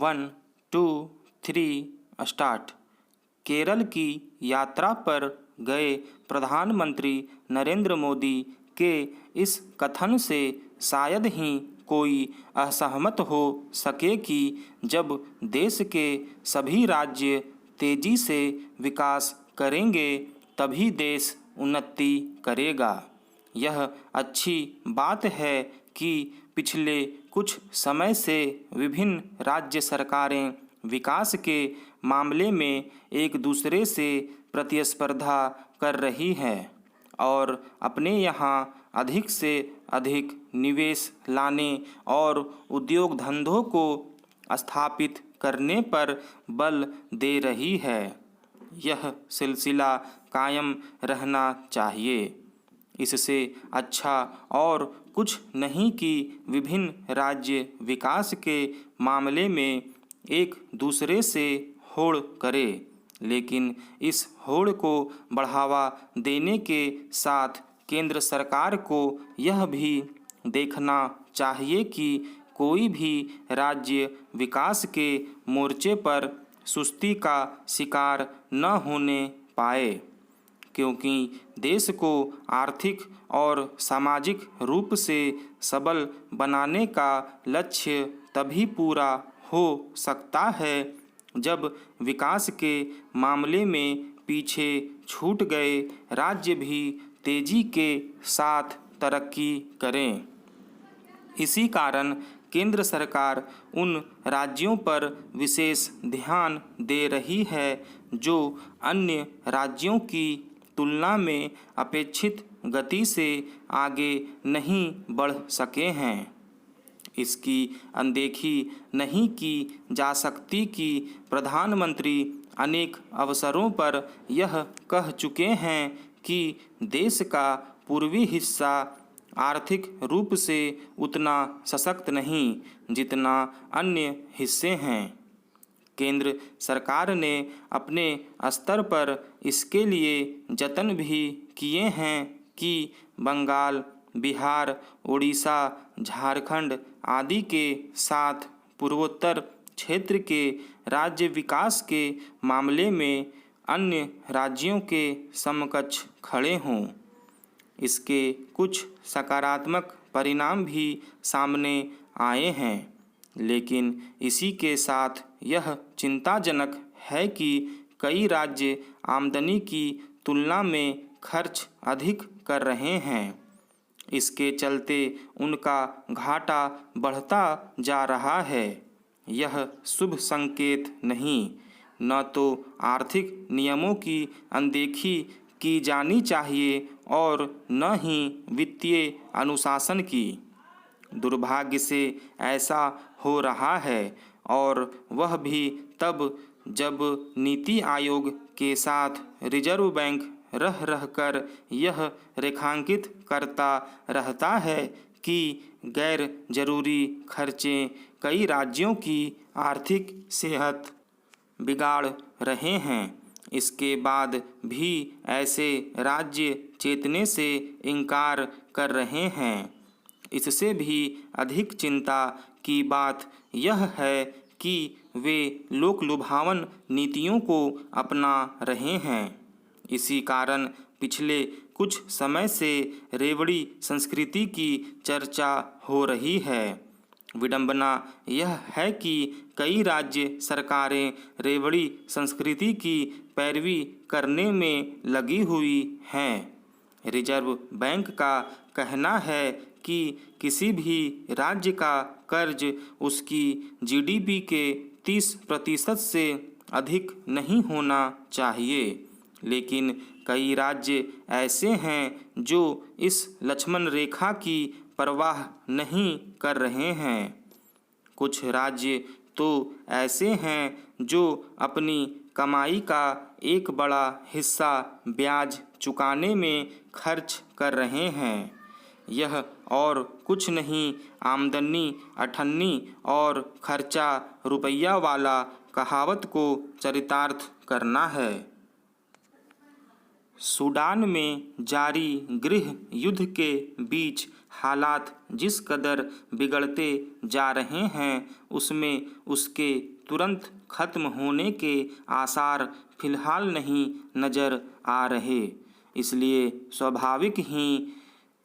1 2 3 start. Kerala की यात्रा पर गए प्रधानमंत्री नरेंद्र मोदी के इस कथन से शायद ही कोई असहमत हो सके कि जब देश के सभी राज्य तेजी से विकास करेंगे तभी देश उन्नति करेगा। यह अच्छी बात है कि पिछले कुछ समय से विभिन्न राज्य सरकारें विकास के मामले में एक दूसरे से प्रतिस्पर्धा कर रही हैं और अपने यहाँ अधिक से अधिक निवेश लाने और उद्योग धंधों को स्थापित करने पर बल दे रही है। यह सिलसिला कायम रहना चाहिए। इससे अच्छा और कुछ नहीं कि विभिन्न राज्य विकास के मामले में एक दूसरे से होड़ करे, लेकिन इस होड़ को बढ़ावा देने के साथ केंद्र सरकार को यह भी देखना चाहिए कि कोई भी राज्य विकास के मोर्चे पर सुस्ती का शिकार न होने पाए, क्योंकि देश को आर्थिक और सामाजिक रूप से सबल बनाने का लक्ष्य तभी पूरा हो सकता है जब विकास के मामले में पीछे छूट गए राज्य भी तेजी के साथ तरक्की करें। इसी कारण केंद्र सरकार उन राज्यों पर विशेष ध्यान दे रही है जो अन्य राज्यों की तुलना में अपेक्षित गति से आगे नहीं बढ़ सके हैं। इसकी अनदेखी नहीं की जा सकती कि प्रधानमंत्री अनेक अवसरों पर यह कह चुके हैं कि देश का पूर्वी हिस्सा आर्थिक रूप से उतना सशक्त नहीं जितना अन्य हिस्से हैं। केंद्र सरकार ने अपने स्तर पर इसके लिए जतन भी किए हैं कि बंगाल, बिहार, उड़ीसा, झारखंड आदि के साथ पूर्वोत्तर क्षेत्र के राज्य विकास के मामले में अन्य राज्यों के समकक्ष खड़े हों। इसके कुछ सकारात्मक परिणाम भी सामने आए हैं, लेकिन इसी के साथ यह चिंताजनक है कि कई राज्य आमदनी की तुलना में खर्च अधिक कर रहे हैं। इसके चलते उनका घाटा बढ़ता जा रहा है। यह शुभ संकेत नहीं। न तो आर्थिक नियमों की अनदेखी की जानी चाहिए और न ही वित्तीय अनुशासन की। दुर्भाग्य से ऐसा हो रहा है और वह भी तब जब नीति आयोग के साथ रिजर्व बैंक रह रहकर यह रेखांकित करता रहता है कि गैर जरूरी खर्चे कई राज्यों की आर्थिक सेहत बिगाड़ रहे हैं। इसके बाद भी ऐसे राज्य चेतने से इनकार कर रहे हैं। इससे भी अधिक चिंता की बात यह है कि वे लोक लुभावन नीतियों को अपना रहे हैं। इसी कारण पिछले कुछ समय से रेवड़ी संस्कृति की चर्चा हो रही है। विडंबना यह है कि कई राज्य सरकारें रेवड़ी संस्कृति की पैरवी करने में लगी हुई हैं। रिजर्व बैंक का कहना है कि किसी भी राज्य का कर्ज उसकी जीडीपी के 30% से अधिक नहीं होना चाहिए, लेकिन कई राज्य ऐसे हैं जो इस लक्ष्मण रेखा की परवाह नहीं कर रहे हैं। कुछ राज्य तो ऐसे हैं जो अपनी कमाई का एक बड़ा हिस्सा ब्याज चुकाने में खर्च कर रहे हैं। यह और कुछ नहीं आमदनी अठन्नी और खर्चा रुपया वाला कहावत को चरितार्थ करना है। सूडान में जारी गृह युद्ध के बीच हालात जिस कदर बिगड़ते जा रहे हैं उसमें उसके तुरंत खत्म होने के आसार फिलहाल नहीं नज़र आ रहे। इसलिए स्वाभाविक ही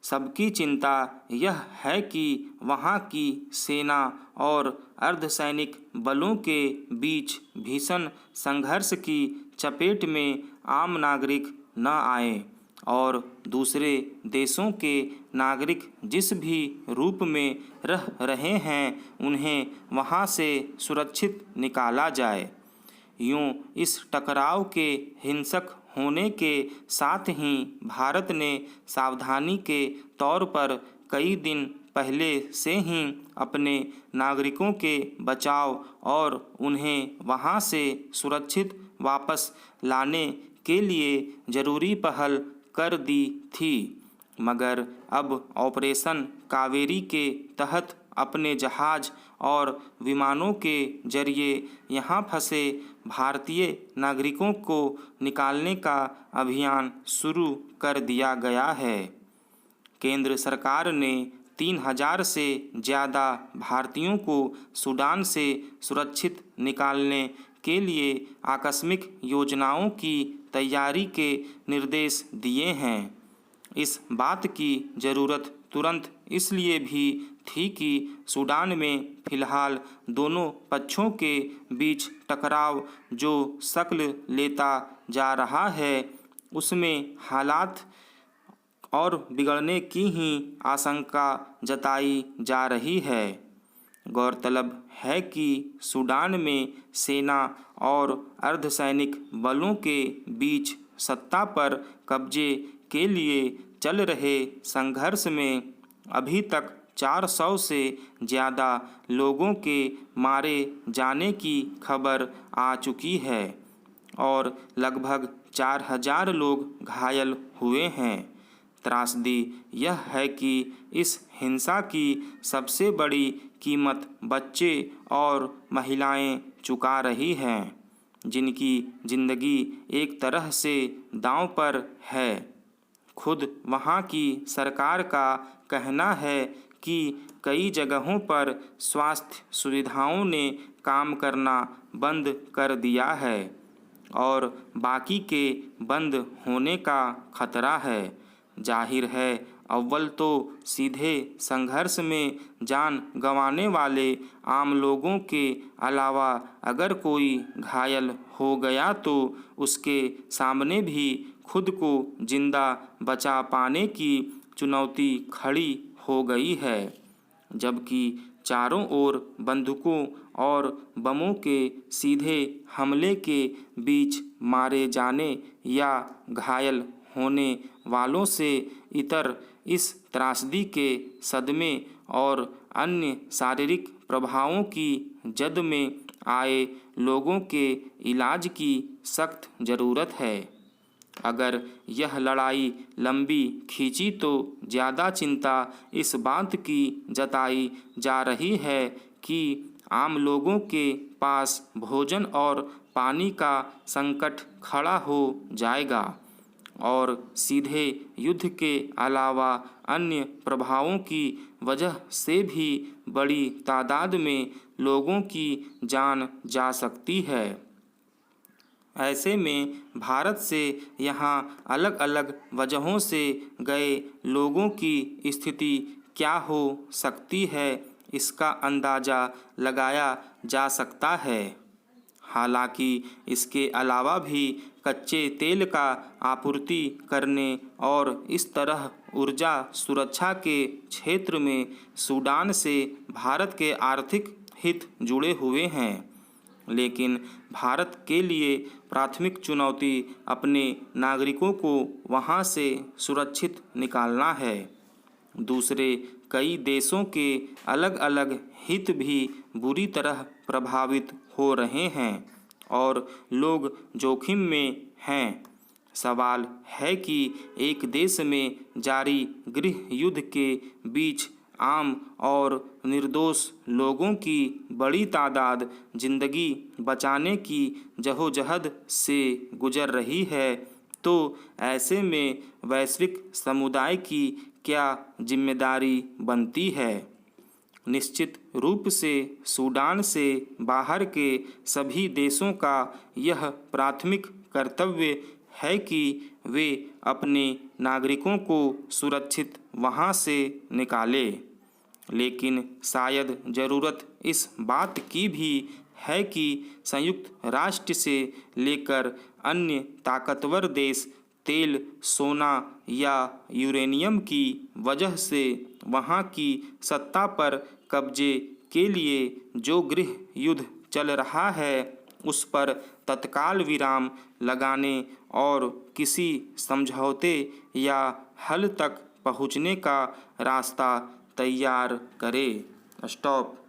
सबकी चिंता यह है कि वहाँ की सेना और अर्धसैनिक बलों के बीच भीषण संघर्ष की चपेट में आम नागरिक न आए और दूसरे देशों के नागरिक जिस भी रूप में रह रहे हैं उन्हें वहाँ से सुरक्षित निकाला जाए। यूँ इस टकराव के हिंसक होने के साथ ही भारत ने सावधानी के तौर पर कई दिन पहले से ही अपने नागरिकों के बचाव और उन्हें वहां से सुरक्षित वापस लाने के लिए जरूरी पहल कर दी थी। मगर अब ऑपरेशन कावेरी के तहत अपने जहाज और विमानों के जरिए यहाँ फंसे भारतीय नागरिकों को निकालने का अभियान शुरू कर दिया गया है। केंद्र सरकार ने 3000 से ज़्यादा भारतीयों को सूडान से सुरक्षित निकालने के लिए आकस्मिक योजनाओं की तैयारी के निर्देश दिए हैं। इस बात की ज़रूरत तुरंत इसलिए भी थी कि सूडान में फिलहाल दोनों पक्षों के बीच टकराव जो शक्ल लेता जा रहा है उसमें हालात और बिगड़ने की ही आशंका जताई जा रही है। गौरतलब है कि सूडान में सेना और अर्धसैनिक बलों के बीच सत्ता पर कब्जे के लिए चल रहे संघर्ष में अभी तक 400 से ज़्यादा लोगों के मारे जाने की खबर आ चुकी है और लगभग 4000 लोग घायल हुए हैं। त्रासदी यह है कि इस हिंसा की सबसे बड़ी कीमत बच्चे और महिलाएं चुका रही हैं, जिनकी ज़िंदगी एक तरह से दांव पर है। खुद वहाँ की सरकार का कहना है कि कई जगहों पर स्वास्थ्य सुविधाओं ने काम करना बंद कर दिया है और बाकी के बंद होने का खतरा है। जाहिर है अव्वल तो सीधे संघर्ष में जान गंवाने वाले आम लोगों के अलावा अगर कोई घायल हो गया तो उसके सामने भी खुद को जिंदा बचा पाने की चुनौती खड़ी हो गई है, जबकि चारों ओर बंदूकों और बमों के सीधे हमले के बीच मारे जाने या घायल होने वालों से इतर इस त्रासदी के सदमे और अन्य शारीरिक प्रभावों की जद में आए लोगों के इलाज की सख्त ज़रूरत है। अगर यह लड़ाई लंबी खींची तो ज़्यादा चिंता इस बात की जताई जा रही है कि आम लोगों के पास भोजन और पानी का संकट खड़ा हो जाएगा और सीधे युद्ध के अलावा अन्य प्रभावों की वजह से भी बड़ी तादाद में लोगों की जान जा सकती है। ऐसे में भारत से यहाँ अलग अलग वजहों से गए लोगों की स्थिति क्या हो सकती है इसका अंदाज़ा लगाया जा सकता है। हालांकि इसके अलावा भी कच्चे तेल का आपूर्ति करने और इस तरह ऊर्जा सुरक्षा के क्षेत्र में सूडान से भारत के आर्थिक हित जुड़े हुए हैं, लेकिन भारत के लिए प्राथमिक चुनौती अपने नागरिकों को वहां से सुरक्षित निकालना है। दूसरे कई देशों के अलग अलग हित भी बुरी तरह प्रभावित हो रहे हैं और लोग जोखिम में हैं। सवाल है कि एक देश में जारी गृह युद्ध के बीच आम और निर्दोष लोगों की बड़ी तादाद जिंदगी बचाने की जद्दोजहद से गुजर रही है, तो ऐसे में वैश्विक समुदाय की क्या जिम्मेदारी बनती है। निश्चित रूप से सूडान से बाहर के सभी देशों का यह प्राथमिक कर्तव्य है कि वे अपने नागरिकों को सुरक्षित वहां से निकालें। लेकिन शायद ज़रूरत इस बात की भी है कि संयुक्त राष्ट्र से लेकर अन्य ताकतवर देश तेल, सोना या यूरेनियम की वजह से वहाँ की सत्ता पर कब्जे के लिए जो गृह युद्ध चल रहा है उस पर तत्काल विराम लगाने और किसी समझौते या हल तक पहुँचने का रास्ता तैयार करे। स्टॉप।